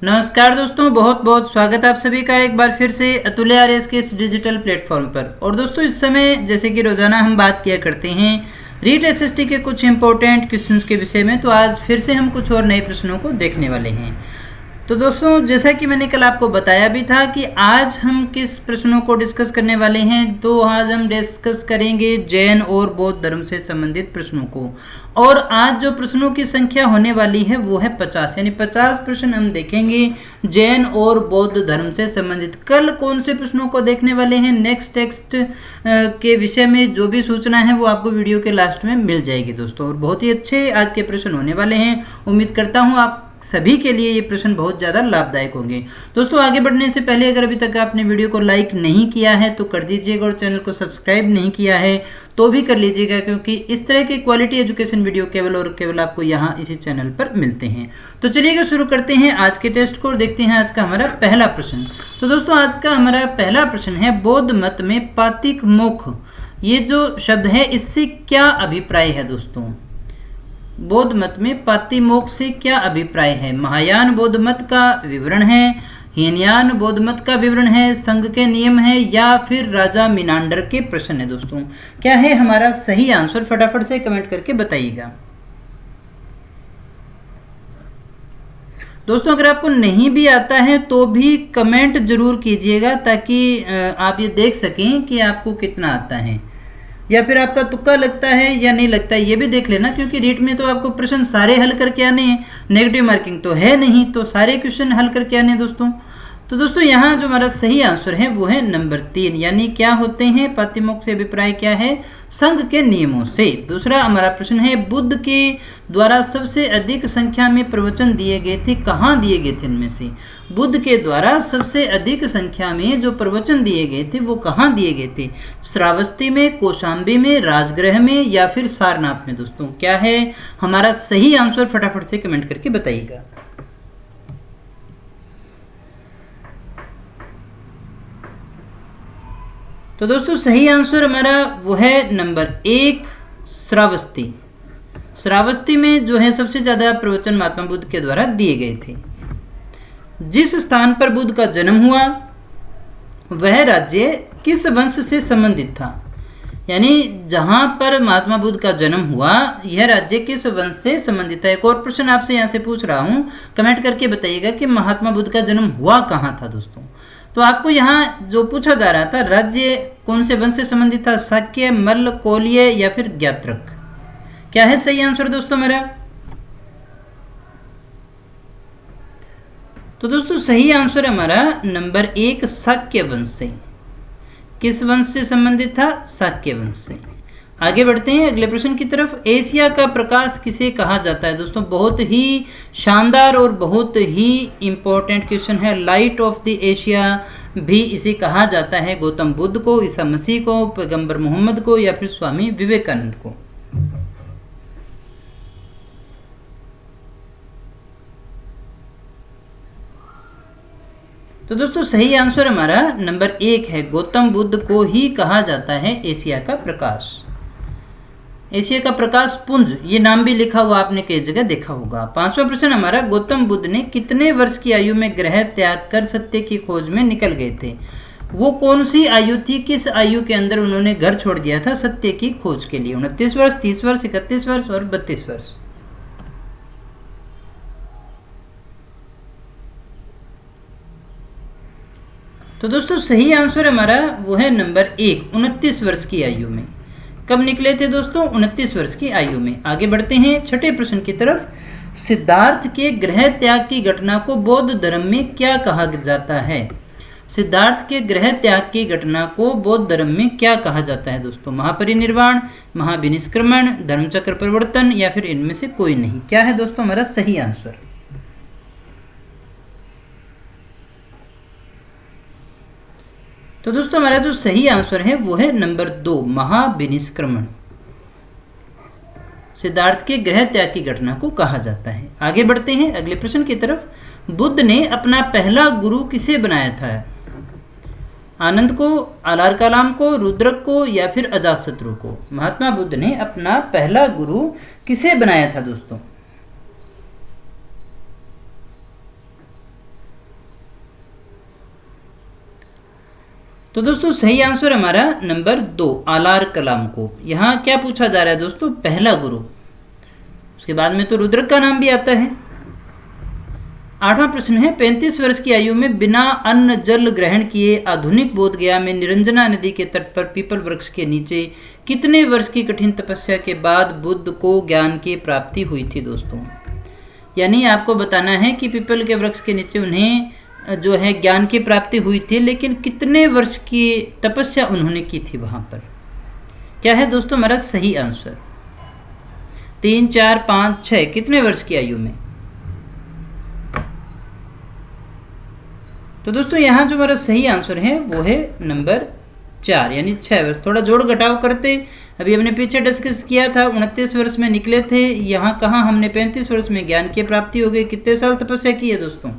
नमस्कार दोस्तों, बहुत बहुत स्वागत आप सभी का एक बार फिर से अतुल्य आरएस के इस डिजिटल प्लेटफॉर्म पर। और दोस्तों, इस समय जैसे कि रोजाना हम बात किया करते हैं रीट एसएसटी के कुछ इंपॉर्टेंट क्वेश्चंस के विषय में, तो आज फिर से हम कुछ और नए प्रश्नों को देखने वाले हैं। तो दोस्तों, जैसा कि मैंने कल आपको बताया भी था कि आज हम किस प्रश्नों को डिस्कस करने वाले हैं, तो आज हम डिस्कस करेंगे जैन और बौद्ध धर्म से संबंधित प्रश्नों को। और आज जो प्रश्नों की संख्या होने वाली है वो है 50, यानी 50 प्रश्न हम देखेंगे जैन और बौद्ध धर्म से संबंधित। कल कौन से प्रश्नों को देखने वाले हैं नेक्स्ट टेक्स्ट के विषय में जो भी सूचना है वो आपको वीडियो के लास्ट में मिल जाएगी दोस्तों। और बहुत ही अच्छे आज के प्रश्न होने वाले हैं। उम्मीद करता हूँ आप सभी के लिए ये प्रश्न बहुत ज़्यादा लाभदायक होंगे। दोस्तों, आगे बढ़ने से पहले अगर अभी तक आपने वीडियो को लाइक नहीं किया है तो कर दीजिएगा, और चैनल को सब्सक्राइब नहीं किया है तो भी कर लीजिएगा, क्योंकि इस तरह के क्वालिटी एजुकेशन वीडियो केवल और केवल आपको यहाँ इसी चैनल पर मिलते हैं। तो चलिएगा शुरू करते हैं आज के टेस्ट को और देखते हैं आज का हमारा पहला प्रश्न। तो दोस्तों, आज का हमारा पहला प्रश्न है बौद्ध मत में पातिक मोक्ष, ये जो शब्द है इससे क्या अभिप्राय है दोस्तों? बौद्ध मत में पातिमोक्ष से क्या अभिप्राय है? महायान बौद्ध मत का विवरण है, हीनयान बौद्ध मत का विवरण है, संघ के नियम है, या फिर राजा मिनांडर के प्रश्न है? दोस्तों, क्या है हमारा सही आंसर? फटाफट से कमेंट करके बताइएगा। दोस्तों, अगर आपको नहीं भी आता है तो भी कमेंट जरूर कीजिएगा, ताकि आप ये देख सकें कि आपको कितना आता है, या फिर आपका तुक्का लगता है या नहीं लगता है, ये भी देख लेना। क्योंकि रीट में तो आपको प्रश्न सारे हल करके आने हैं, नेगेटिव मार्किंग तो है नहीं, तो सारे क्वेश्चन हल करके आने दोस्तों। तो दोस्तों, यहाँ जो हमारा सही आंसर है वो है नंबर 3, यानी क्या होते हैं पातिमोक्ष से अभिप्राय क्या है? संघ के नियमों से। दूसरा हमारा प्रश्न है बुद्ध के द्वारा सबसे अधिक संख्या में प्रवचन दिए गए थे, कहाँ दिए गए थे? इनमें से बुद्ध के द्वारा सबसे अधिक संख्या में जो प्रवचन दिए गए थे वो कहाँ दिए गए थे? श्रावस्ती में, कौशाम्बी में, राजगृह में, या फिर सारनाथ में? दोस्तों, क्या है हमारा सही आंसर? फटाफट से कमेंट करके बताइएगा। तो दोस्तों, सही आंसर हमारा वो है नंबर 1, श्रावस्ती। श्रावस्ती में जो है सबसे ज़्यादा प्रवचन महात्मा बुद्ध के द्वारा दिए गए थे। जिस स्थान पर बुद्ध का जन्म हुआ वह राज्य किस वंश से संबंधित था? यानी जहां पर महात्मा बुद्ध का जन्म हुआ यह राज्य किस वंश से संबंधित है? एक और प्रश्न आपसे यहाँ से पूछ रहा हूँ, कमेंट करके बताइएगा कि महात्मा बुद्ध का जन्म हुआ कहाँ था दोस्तों। तो आपको यहाँ जो पूछा जा रहा था राज्य कौन से वंश से संबंधित था? शाक्य, मल्ल, कोल्य, या फिर ज्ञात्रक? क्या है सही आंसर दोस्तों मेरा? तो दोस्तों, सही आंसर हमारा नंबर 1, शाक्य वंश से। किस वंश से संबंधित था? शाक्य वंश से। आगे बढ़ते हैं अगले प्रश्न की तरफ। एशिया का प्रकाश किसे कहा जाता है? दोस्तों, बहुत ही शानदार और बहुत ही इंपॉर्टेंट क्वेश्चन है। लाइट ऑफ द एशिया भी इसे कहा जाता है गौतम बुद्ध को, ईसा मसीह को, पैगंबर मोहम्मद को, या फिर स्वामी विवेकानंद को? तो दोस्तों, सही आंसर हमारा नंबर 1 है, गौतम बुद्ध को ही कहा जाता है एशिया का प्रकाश। एशिया का प्रकाश पुंज, ये नाम भी लिखा हुआ आपने कई जगह देखा होगा। 5वां प्रश्न हमारा, गौतम बुद्ध ने कितने वर्ष की आयु में ग्रह त्याग कर सत्य की खोज में निकल गए थे? वो कौन सी आयु थी? किस आयु के अंदर उन्होंने घर छोड़ दिया था सत्य की खोज के लिए? 29 वर्ष, 30 वर्ष, 31 वर्ष और 32 वर्ष? तो दोस्तों, सही आंसर हमारा वो है नंबर 1, 29 वर्ष की आयु में। कब निकले थे दोस्तों? 29 वर्ष की आयु में। आगे बढ़ते हैं छठे प्रश्न की तरफ। सिद्धार्थ के गृह त्याग की घटना को बौद्ध धर्म में क्या कहा जाता है? सिद्धार्थ के गृह त्याग की घटना को बौद्ध धर्म में क्या कहा जाता है दोस्तों? महापरिनिर्वाण, महाविनिष्क्रमण, धर्मचक्र परिवर्तन, या फिर इनमें से कोई नहीं? क्या है दोस्तों हमारा सही आंसर? तो दोस्तों, हमारा जो सही आंसर है वो है नंबर 2, महाविनिष्क्रमण। सिद्धार्थ के गृह त्याग की घटना को कहा जाता है। आगे बढ़ते हैं अगले प्रश्न की तरफ। बुद्ध ने अपना पहला गुरु किसे बनाया था? आनंद को, आलार कलाम को, रुद्रक को, या फिर अजातशत्रु को? महात्मा बुद्ध ने अपना पहला गुरु किसे बनाया था दोस्तों? तो दोस्तों सही आंसर हमारा नंबर 2 आलार कलाम को। यहाँ क्या पूछा जा रहा है दोस्तों, पहला गुरु, उसके बाद में तो रुद्रक का नाम भी आता है। 8वां प्रश्न है 35 वर्ष की आयु में बिना अन्न जल ग्रहण किए आधुनिक बोधगया में निरंजना नदी के तट पर पीपल वृक्ष के नीचे कितने वर्ष की कठिन तपस्या के बाद बुद्ध को ज्ञान की प्राप्ति हुई थी दोस्तों। यानी आपको बताना है कि पीपल के वृक्ष के नीचे उन्हें जो है ज्ञान की प्राप्ति हुई थी, लेकिन कितने वर्ष की तपस्या उन्होंने की थी वहां पर। क्या है दोस्तों हमारा सही आंसर, 3, 4, 5, 6 कितने वर्ष की आयु में। तो दोस्तों यहाँ जो हमारा सही आंसर है वो है नंबर 4 यानी 6 वर्ष। थोड़ा जोड़ घटाव करते, अभी हमने पीछे डिस्कस किया था 29 वर्ष में निकले थे, यहाँ कहाँ हमने 35 वर्ष में ज्ञान की प्राप्ति हो गई। कितने साल तपस्या की है दोस्तों,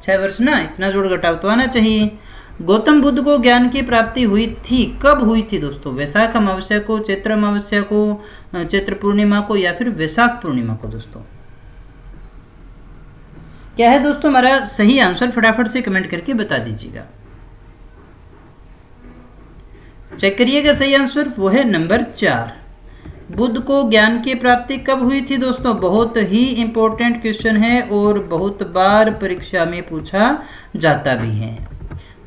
6 वर्ष ना, इतना जोड़ घटाव तो आना चाहिए। गौतम बुद्ध को ज्ञान की प्राप्ति हुई थी, कब हुई थी दोस्तों, वैशाख अमावस्या को, चैत्र अमावस्या को, चैत्र पूर्णिमा को या फिर वैशाख पूर्णिमा को दोस्तों। क्या है दोस्तों हमारा सही आंसर, फटाफट से कमेंट करके बता दीजिएगा। चेक करिएगा सही आंसर, वो है नंबर 4। बुद्ध को ज्ञान की प्राप्ति कब हुई थी दोस्तों, बहुत ही इंपॉर्टेंट क्वेश्चन है और बहुत बार परीक्षा में पूछा जाता भी है।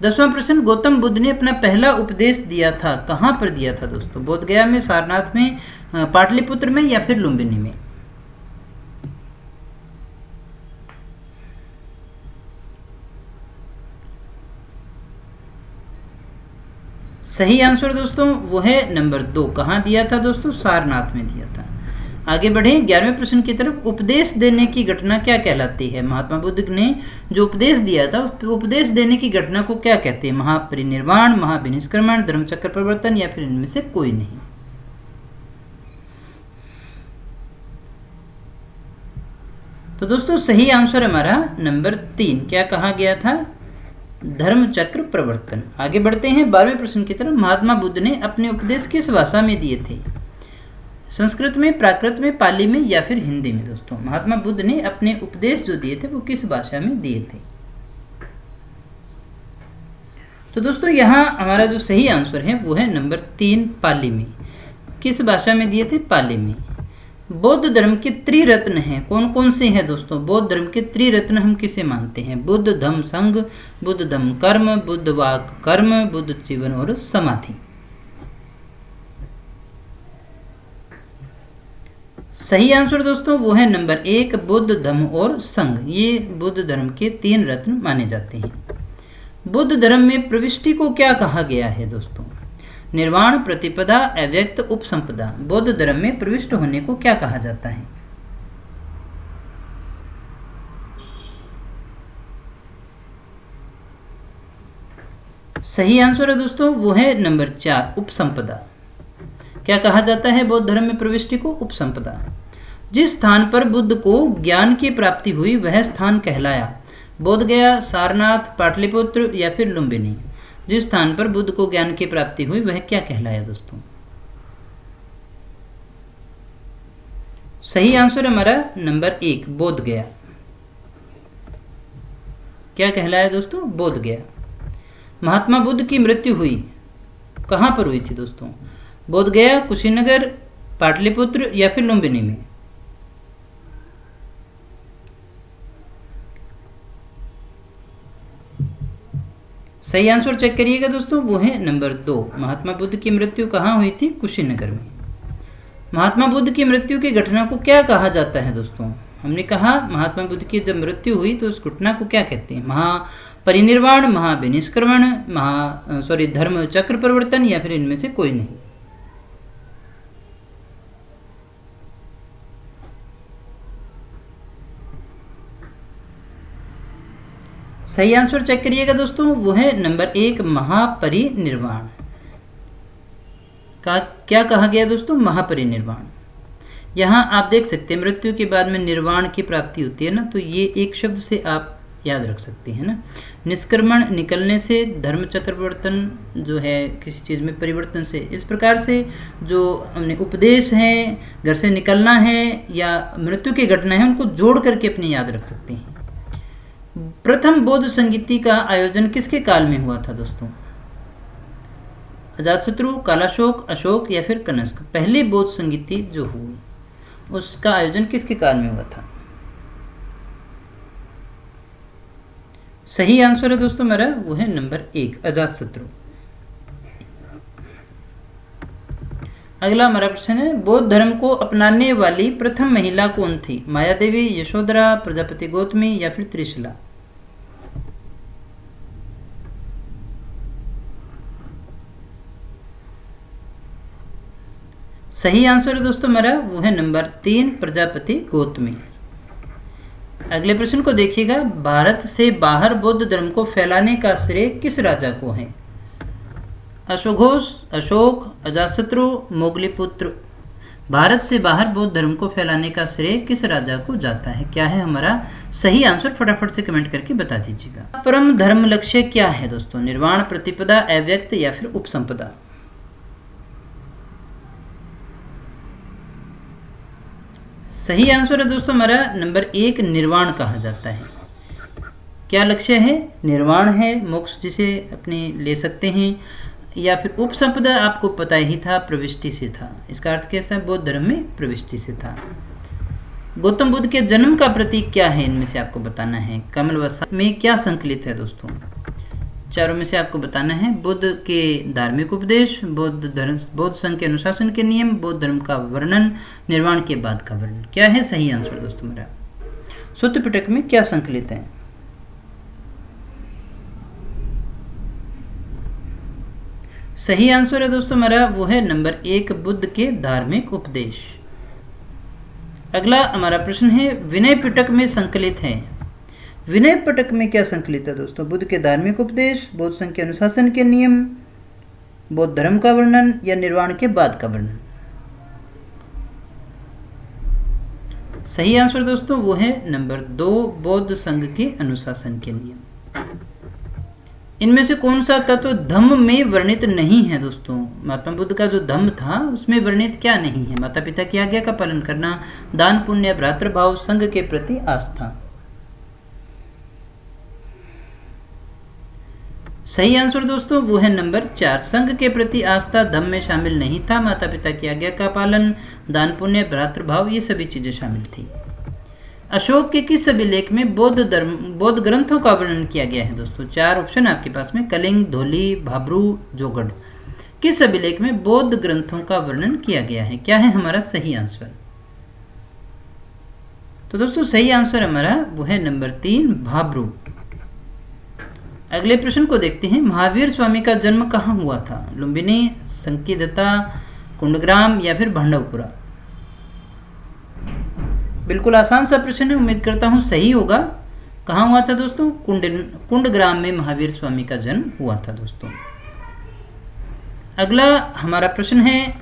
10वां प्रश्न, गौतम बुद्ध ने अपना पहला उपदेश दिया था, कहाँ पर दिया था दोस्तों, बोधगया में, सारनाथ में, पाटलिपुत्र में या फिर लुम्बिनी में। सही आंसर दोस्तों वो है नंबर 2, कहाँ दिया था दोस्तों, सारनाथ में दिया था। आगे बढ़े 11वें प्रश्न की तरफ, उपदेश देने की घटना क्या कहलाती है। महात्मा बुद्ध ने जो उपदेश दिया था, उपदेश देने की घटना को क्या कहते हैं, महापरिनिर्वाण, महाविनिष्क्रमण, धर्मचक्र परिवर्तन या फिर इनमें से कोई नहीं। तो दोस्तों सही आंसर हमारा नंबर 3, क्या कहा गया था, धर्म चक्र प्रवर्तन। आगे बढ़ते हैं 12वें प्रश्न की तरफ, महात्मा बुद्ध ने अपने उपदेश किस भाषा में दिए थे, संस्कृत में, प्राकृत में, पाली में या फिर हिंदी में दोस्तों। महात्मा बुद्ध ने अपने उपदेश जो दिए थे वो किस भाषा में दिए थे। तो दोस्तों यहाँ हमारा जो सही आंसर है वो है नंबर 3, पाली में। किस भाषा में दिए थे, पाली में। बौद्ध धर्म के त्रिरत्न हैं, कौन कौन से हैं दोस्तों, बौद्ध धर्म के त्रिरत्न हम किसे मानते हैं, बुद्ध धम्म संघ, बुद्ध धम्म कर्म, बुद्ध वाक कर्म, बुद्ध जीवन और समाधि। सही आंसर दोस्तों वो है नंबर 1, बुद्ध धम्म और संघ। ये बुद्ध धर्म के 3 रत्न माने जाते हैं। बुद्ध धर्म में प्रविष्टि को क्या कहा गया है दोस्तों, निर्वाण, प्रतिपदा, अव्यक्त, उपसंपदा। बौद्ध धर्म में प्रविष्ट होने को क्या कहा जाता है। सही आंसर है दोस्तों वो है नंबर 4, उपसंपदा। क्या कहा जाता है बौद्ध धर्म में प्रविष्टि को, उपसंपदा। जिस स्थान पर बुद्ध को ज्ञान की प्राप्ति हुई वह स्थान कहलाया, बोधगया, सारनाथ, पाटलिपुत्र या फिर लुम्बिनी। जिस स्थान पर बुद्ध को ज्ञान की प्राप्ति हुई वह क्या कहलाया दोस्तों। सही आंसर हमारा नंबर 1, बोधगया। क्या कहलाया दोस्तों, बोधगया। महात्मा बुद्ध की मृत्यु हुई कहां पर हुई थी दोस्तों, बोधगया, कुशीनगर, पाटलिपुत्र या फिर लुम्बिनी में। सही आंसर चेक करिएगा दोस्तों वो है नंबर 2, महात्मा बुद्ध की मृत्यु कहाँ हुई थी, कुशीनगर में। महात्मा बुद्ध की मृत्यु की घटना को क्या कहा जाता है दोस्तों, हमने कहा महात्मा बुद्ध की जब मृत्यु हुई तो उस घटना को क्या कहते हैं, महापरिनिर्वाण, महाविनिष्क्रमण, धर्म चक्र परिवर्तन या फिर इनमें से कोई नहीं। सही आंसर चेक करिएगा दोस्तों वो है नंबर 1, महापरिनिर्वाण। का क्या कहा गया दोस्तों, महापरिनिर्वाण। यहाँ आप देख सकते हैं मृत्यु के बाद में निर्वाण की प्राप्ति होती है ना, तो ये एक शब्द से आप याद रख सकते हैं ना। निष्क्रमण निकलने से, धर्म चक्र परिवर्तन जो है किसी चीज़ में परिवर्तन से, इस प्रकार से जो हमने उपदेश है, घर से निकलना है या मृत्यु की घटना है, उनको जोड़ करके अपने याद रख सकते हैं। प्रथम बौद्ध संगीति का आयोजन किसके काल में हुआ था दोस्तों, अजातशत्रु, कालाशोक, अशोक या फिर कनिष्क। पहली बौद्ध संगीति जो हुई उसका आयोजन किसके काल में हुआ था? सही आंसर है दोस्तों मेरा वो है नंबर 1 अजातशत्रु। अगला हमारा प्रश्न है, बौद्ध धर्म को अपनाने वाली प्रथम महिला कौन थी? माया देवी, यशोधरा, प्रजापति गौतमी या फिर त्रिशला? सही आंसर है दोस्तों मेरा वो है नंबर 3 प्रजापति गौतमी। अगले प्रश्न को देखिएगा, भारत से बाहर बौद्ध धर्म को फैलाने का श्रेय किस राजा को है? अश्वघोष, अशोक, अजातशत्रु, मोगलीपुत्र। भारत से बाहर बौद्ध धर्म को फैलाने का श्रेय किस राजा को जाता है? क्या है हमारा सही आंसर? फटाफट से कमेंट करके बता दीजिएगा। परम धर्म लक्ष्य क्या है दोस्तों? निर्वाण, प्रतिपदा, अव्यक्त या फिर उपसंपदा? सही आंसर है दोस्तों हमारा नंबर 1 निर्वाण कहा जाता है। क्या लक्ष्य है? निर्वाण है, मोक्ष जिसे अपने ले सकते हैं, या फिर उपसंपदा आपको पता ही था, प्रविष्टि से था। इसका अर्थ कैसा है? बौद्ध धर्म में प्रविष्टि से था। गौतम बुद्ध के जन्म का प्रतीक क्या है? इनमें से आपको बताना है। कमल वसा में क्या संकलित है दोस्तों? चारों में से आपको बताना है। बुद्ध के धार्मिक उपदेश, बौद्ध संघ के अनुशासन के नियम, बौद्ध धर्म का वर्णन, निर्वाण के बाद का वर्णन। क्या है सही आंसर दोस्तों मेरा? सूत्र पिटक में क्या संकलित है? सही आंसर है दोस्तों मेरा वो है नंबर 1 बुद्ध के धार्मिक उपदेश। अगला हमारा प्रश्न है, विनय पिटक में संकलित है। विनय पिटक में क्या संकलित है दोस्तों? बुद्ध के धार्मिक उपदेश, बौद्ध संघ के अनुशासन के नियम, बौद्ध धर्म का वर्णन या निर्वाण के बाद का वर्णन? सही आंसर दोस्तों वो है नंबर 2 बौद्ध संघ के अनुशासन के नियम। इनमें से कौन सा तत्व धम्म में वर्णित नहीं है दोस्तों? महात्मा बुद्ध का जो धम्म था उसमें वर्णित क्या नहीं है? माता पिता की आज्ञा का पालन करना, दान पुण्य, भ्रातृभाव, संघ के प्रति आस्था। सही आंसर दोस्तों वो है नंबर 4 संघ के प्रति आस्था धम्म में शामिल नहीं था। माता पिता की आज्ञा का पालन, दान पुण्य, भ्रातृभाव ये सभी चीजें शामिल थी। अशोक के किस अभिलेख में बौद्ध ग्रंथों का वर्णन किया गया है दोस्तों? 4 ऑप्शन आपके पास में, कलिंग, धोली, भाब्रू, जोगढ़। किस अभिलेख में बौद्ध ग्रंथों का वर्णन किया गया है? क्या है हमारा सही आंसर? तो दोस्तों सही आंसर हमारा वो है नंबर 3 भाब्रू। अगले प्रश्न को देखते हैं, महावीर स्वामी का जन्म कहाँ हुआ था? लुम्बिनी, संकीदत्ता, कुंडग्राम या फिर भांडवपुरा? बिल्कुल आसान सा प्रश्न है, उम्मीद करता हूँ सही होगा। कहाँ हुआ था दोस्तों? कुंडग्राम में महावीर स्वामी का जन्म हुआ था दोस्तों। अगला हमारा प्रश्न है,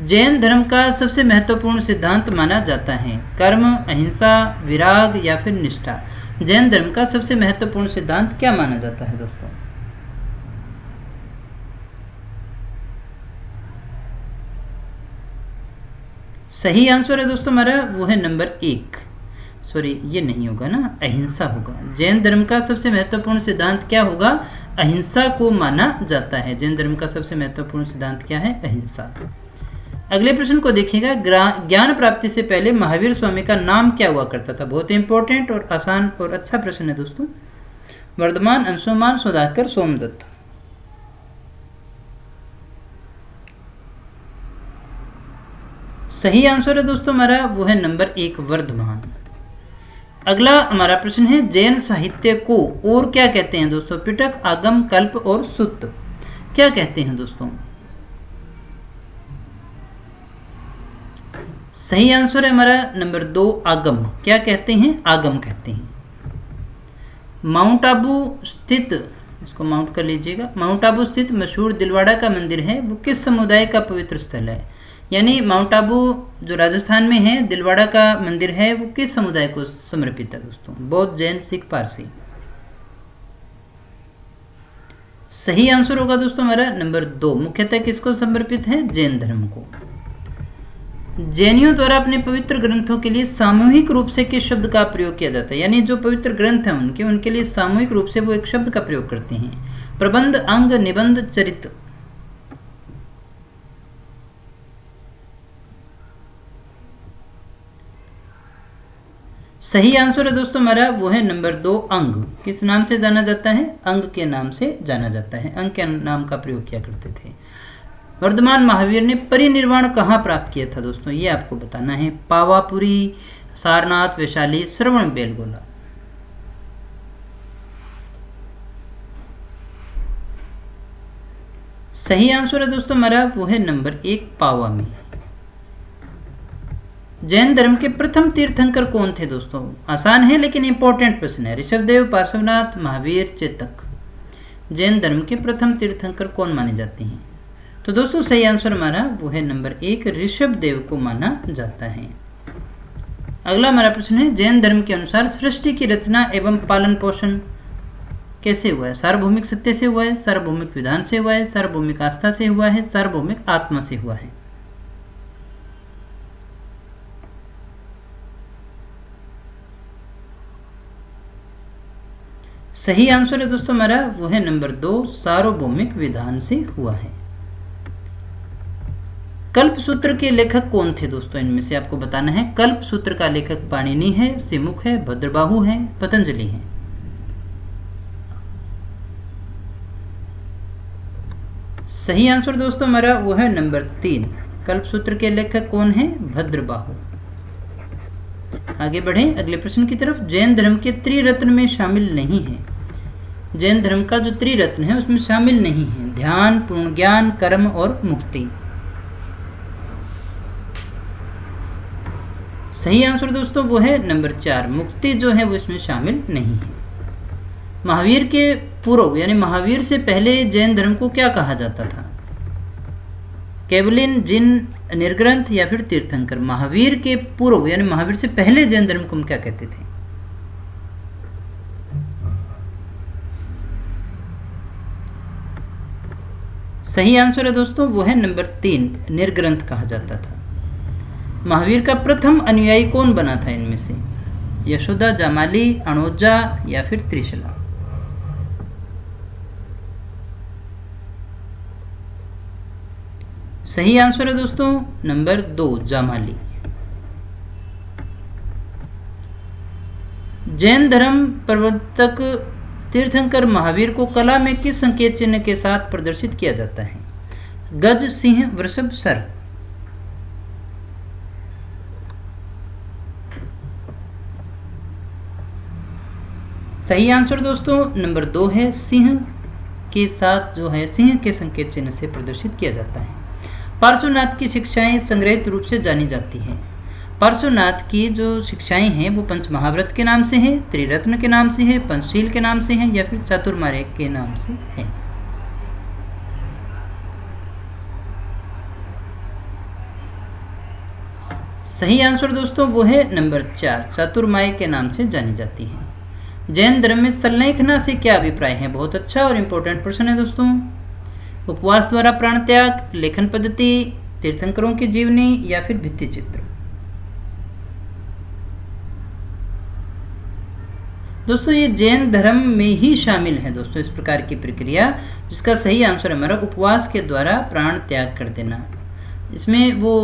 जैन धर्म का सबसे महत्वपूर्ण सिद्धांत माना जाता है कर्म, अहिंसा, विराग या फिर निष्ठा? जैन धर्म का सबसे महत्वपूर्ण सिद्धांत क्या माना जाता है दोस्तों? सही आंसर है दोस्तों हमारा वो है नंबर 1, सॉरी ये नहीं होगा ना, अहिंसा होगा। जैन धर्म का सबसे महत्वपूर्ण सिद्धांत क्या होगा? अहिंसा को माना जाता है। जैन धर्म का सबसे महत्वपूर्ण सिद्धांत क्या है? अहिंसा। अगले प्रश्न को देखिएगा, ज्ञान प्राप्ति से पहले महावीर स्वामी का नाम क्या हुआ करता था? बहुत ही इंपॉर्टेंट और आसान और अच्छा प्रश्न है दोस्तों। वर्धमान, अंशुमान, सुधाकर, सोमदत्त। सही आंसर है दोस्तों हमारा वो है नंबर 1 वर्धमान। अगला हमारा प्रश्न है, जैन साहित्य को और क्या कहते हैं दोस्तों? पिटक, आगम, कल्प और सुत्त। क्या कहते हैं दोस्तों? सही आंसर है हमारा नंबर 2 आगम। क्या कहते हैं? आगम कहते हैं। माउंट आबू स्थित, इसको माउंट कर लीजिएगा, माउंट आबू स्थित मशहूर दिलवाड़ा का मंदिर है वो किस समुदाय का पवित्र स्थल है? यानी माउंट आबू जो राजस्थान में है, दिलवाड़ा का मंदिर है वो किस समुदाय को समर्पित है दोस्तों? बौद्ध, जैन, सिख, पारसी। सही आंसर होगा दोस्तों हमारा नंबर 2, मुख्यतः किसको समर्पित है? जैन धर्म को। जैनियों द्वारा अपने पवित्र ग्रंथों के लिए सामूहिक रूप से किस शब्द का प्रयोग किया जाता है? यानी जो पवित्र ग्रंथ हैं उनके लिए सामूहिक रूप से वो एक शब्द का प्रयोग करते हैं। प्रबंध, अंग, निबंध, चरित्र। सही आंसर है दोस्तों हमारा वो है नंबर 2 अंग। किस नाम से जाना जाता है? अंग के नाम से जाना जाता है। अंग के नाम का प्रयोग किया करते थे। वर्धमान महावीर ने परिनिर्वाण कहाँ प्राप्त किया था दोस्तों? ये आपको बताना है। पावापुरी, सारनाथ, वैशाली, श्रवण बेलगोला। सही आंसर है दोस्तों हमारा वो है नंबर 1 पावा में। जैन धर्म के प्रथम तीर्थंकर कौन थे दोस्तों? आसान है लेकिन इंपॉर्टेंट प्रश्न है। ऋषभदेव, पार्श्वनाथ, महावीर, चेतक। जैन धर्म के प्रथम तीर्थंकर कौन माने जाते हैं? तो दोस्तों सही आंसर हमारा वो है नंबर 1 ऋषभदेव को माना जाता है। अगला हमारा प्रश्न है, जैन धर्म के अनुसार सृष्टि की रचना एवं पालन पोषण कैसे हुआ है? सार्वभौमिक सत्य से हुआ है, सार्वभौमिक विधान से हुआ है, सार्वभौमिक आस्था से हुआ है, सार्वभौमिक आत्मा से हुआ है। सही आंसर है दोस्तों हमारा वो है नंबर 2 सार्वभौमिक विधान से हुआ है। कल्पसूत्र के लेखक कौन थे दोस्तों? इनमें से आपको बताना है। कल्पसूत्र का लेखक पाणिनि है, सिमुख है, भद्रबाहु है, पतंजलि है। सही आंसर दोस्तों हमारा वो है नंबर 3 कल्पसूत्र के लेखक कौन है? भद्रबाहु। आगे बढ़े अगले प्रश्न की तरफ। जैन धर्म के त्रिरत्न में शामिल नहीं है। जैन धर्म का जो त्रिरत्न है उसमें शामिल नहीं है ध्यान, पूर्ण ज्ञान, कर्म और मुक्ति। सही आंसर दोस्तों वो है नंबर 4 मुक्ति जो है वो इसमें शामिल नहीं है। महावीर के पूर्व यानी महावीर से पहले जैन धर्म को क्या कहा जाता था? केवलिन, जिन, निर्ग्रंथ या फिर तीर्थंकर। महावीर के पूर्व यानी महावीर से पहले जैन धर्म को हम क्या कहते थे? सही आंसर है दोस्तों वो है नंबर 3 निर्ग्रंथ कहा जाता था। महावीर का प्रथम अनुयायी कौन बना था इनमें से? यशोदा, जामाली, अणोजा या फिर त्रिशला। सही आंसर है दोस्तों नंबर 2 जामाली। जैन धर्म प्रवर्तक तीर्थंकर महावीर को कला में किस संकेत चिन्ह के साथ प्रदर्शित किया जाता है? गज, सिंह, वृषभ, सर्प। सही आंसर दोस्तों नंबर 2 है सिंह के साथ जो है सिंह के संकेत चिन्ह से प्रदर्शित किया जाता है। पार्श्वनाथ की शिक्षाएं संग्रहित रूप से जानी जाती हैं। पार्श्वनाथ की जो शिक्षाएं हैं वो पंच महाव्रत के नाम से है, त्रिरत्न के नाम से है, पंचशील के नाम से है या फिर चातुर्मार्य के नाम से है। सही आंसर दोस्तों वो है नंबर 4 चातुर्मार्य के नाम से जानी जाती है। जैन धर्म में संलेखना से क्या अभिप्राय है? बहुत अच्छा और इम्पोर्टेंट प्रश्न है दोस्तों। उपवास द्वारा प्राण त्याग, लेखन पद्धति, तीर्थंकरों की जीवनी या फिर भित्ति चित्र। दोस्तों ये जैन धर्म में ही शामिल है दोस्तों इस प्रकार की प्रक्रिया, जिसका सही आंसर हमारा उपवास के द्वारा प्राण त्याग कर देना। इसमें वो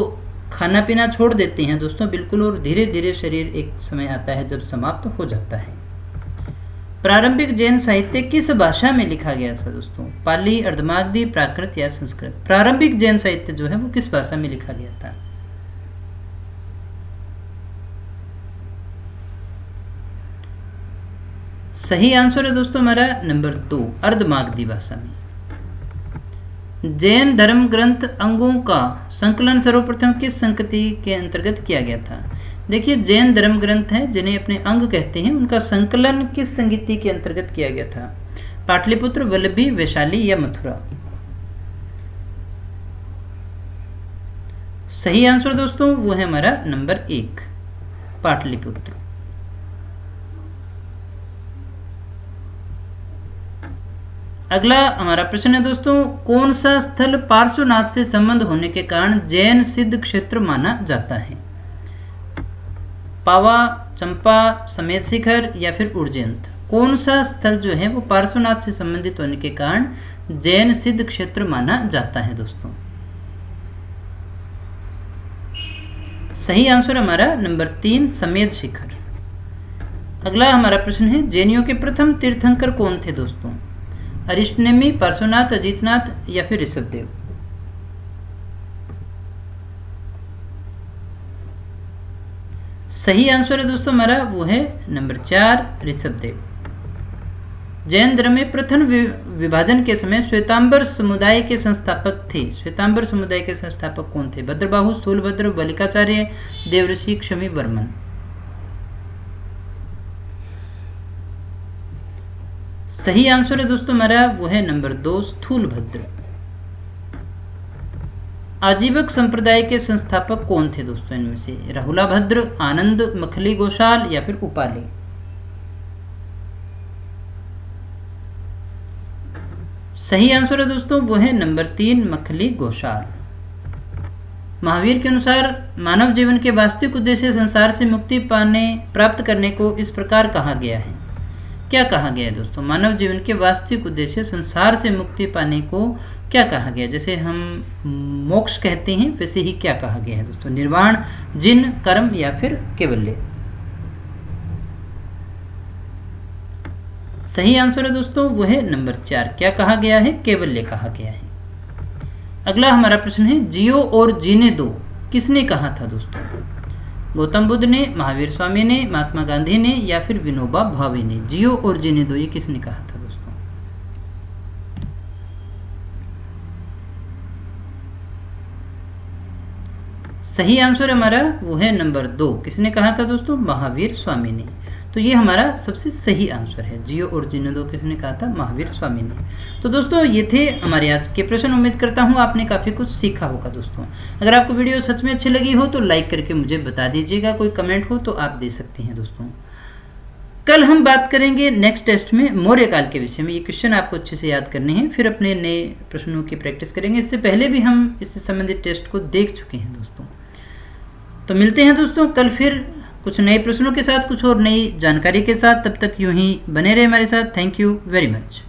खाना पीना छोड़ देते हैं दोस्तों बिल्कुल, और धीरे धीरे शरीर एक समय आता है जब समाप्त हो जाता है। प्रारंभिक जैन साहित्य किस भाषा में लिखा गया था दोस्तों? पाली, अर्धमागधी, प्राकृत या संस्कृत। प्रारंभिक जैन साहित्य जो है वो किस भाषा में लिखा गया था? सही आंसर है दोस्तों हमारा नंबर 2 अर्धमागधी भाषा में। जैन धर्म ग्रंथ अंगों का संकलन सर्वप्रथम किस संगति के अंतर्गत किया गया था? देखिए जैन धर्म ग्रंथ हैं जिन्हें अपने अंग कहते हैं, उनका संकलन किस संगति के अंतर्गत किया गया था? पाटलिपुत्र, वल्लभी, वैशाली या मथुरा। सही आंसर दोस्तों वो है हमारा नंबर 1 पाटलिपुत्र। अगला हमारा प्रश्न है दोस्तों, कौन सा स्थल पार्श्वनाथ से संबंध होने के कारण जैन सिद्ध क्षेत्र माना जाता है? पावा, चंपा, समेत शिखर या फिर उज्जैन। कौन सा स्थल जो है वो पार्श्वनाथ से संबंधित होने के कारण जैन सिद्ध क्षेत्र माना जाता है दोस्तों? सही आंसर हमारा नंबर 3 समेत शिखर। अगला हमारा प्रश्न है, जैनियों के प्रथम तीर्थंकर कौन थे दोस्तों? अरिष्टनेमी, पार्श्वनाथ, अजितनाथ या फिर ऋषभदेव? सही आंसर है दोस्तों हमारा वो है नंबर 4 ऋषभदेव। जैन धर्म में प्रथम विभाजन के समय श्वेतांबर समुदाय के संस्थापक थे। श्वेतांबर समुदाय के संस्थापक कौन थे? भद्रबाहु, स्थूलभद्र, बलिकाचार्य, देवऋषि, क्षमी वर्मन? सही आंसर है दोस्तों हमारा वो है नंबर 2 स्थूलभद्र। आजीवक संप्रदाय के संस्थापक कौन थे दोस्तों इनमें से? राहुलाभद्र, आनंद, मखली गोशाल या फिर उपाली? सही आंसर है दोस्तों वो है नंबर 3 मखली गोशाल। महावीर के अनुसार मानव जीवन के वास्तविक उद्देश्य संसार से मुक्ति प्राप्त करने को इस प्रकार कहा गया है। क्या कहा गया है दोस्तों? मानव जीवन के वास्तविक उद्देश्य संसार से मुक्ति पाने को क्या कहा गया? जैसे हम मोक्ष कहते हैं वैसे ही क्या कहा गया है दोस्तों? निर्वाण, जिन, कर्म या फिर कैवल्य? सही आंसर है दोस्तों वो है नंबर 4। क्या कहा गया है? कैवल्य कहा गया है। अगला हमारा प्रश्न है, जियो और जीने दो किसने कहा था दोस्तों? गौतम बुद्ध ने, महावीर स्वामी ने, महात्मा गांधी ने या फिर विनोबा भावे ने? जियो और जीने दो ये किसने कहा था दोस्तों? सही आंसर हमारा वो है नंबर 2। किसने कहा था दोस्तों? महावीर स्वामी ने। तो ये हमारा सबसे सही आंसर है। जियो और जीने दो किसने कहा था? महावीर स्वामी ने। तो दोस्तों ये थे हमारे आज के प्रश्न। उम्मीद करता हूँ आपने काफ़ी कुछ सीखा होगा दोस्तों। अगर आपको वीडियो सच में अच्छी लगी हो तो लाइक करके मुझे बता दीजिएगा। कोई कमेंट हो तो आप दे सकते हैं दोस्तों। कल हम बात करेंगे नेक्स्ट टेस्ट में मौर्य काल के विषय में। ये क्वेश्चन आपको अच्छे से याद करने हैं, फिर अपने नए प्रश्नों की प्रैक्टिस करेंगे। इससे पहले भी हम इससे संबंधित टेस्ट को देख चुके हैं दोस्तों। तो मिलते हैं दोस्तों कल फिर कुछ नए प्रश्नों के साथ, कुछ और नई जानकारी के साथ। तब तक यूं ही बने रहे हमारे साथ। Thank you very much.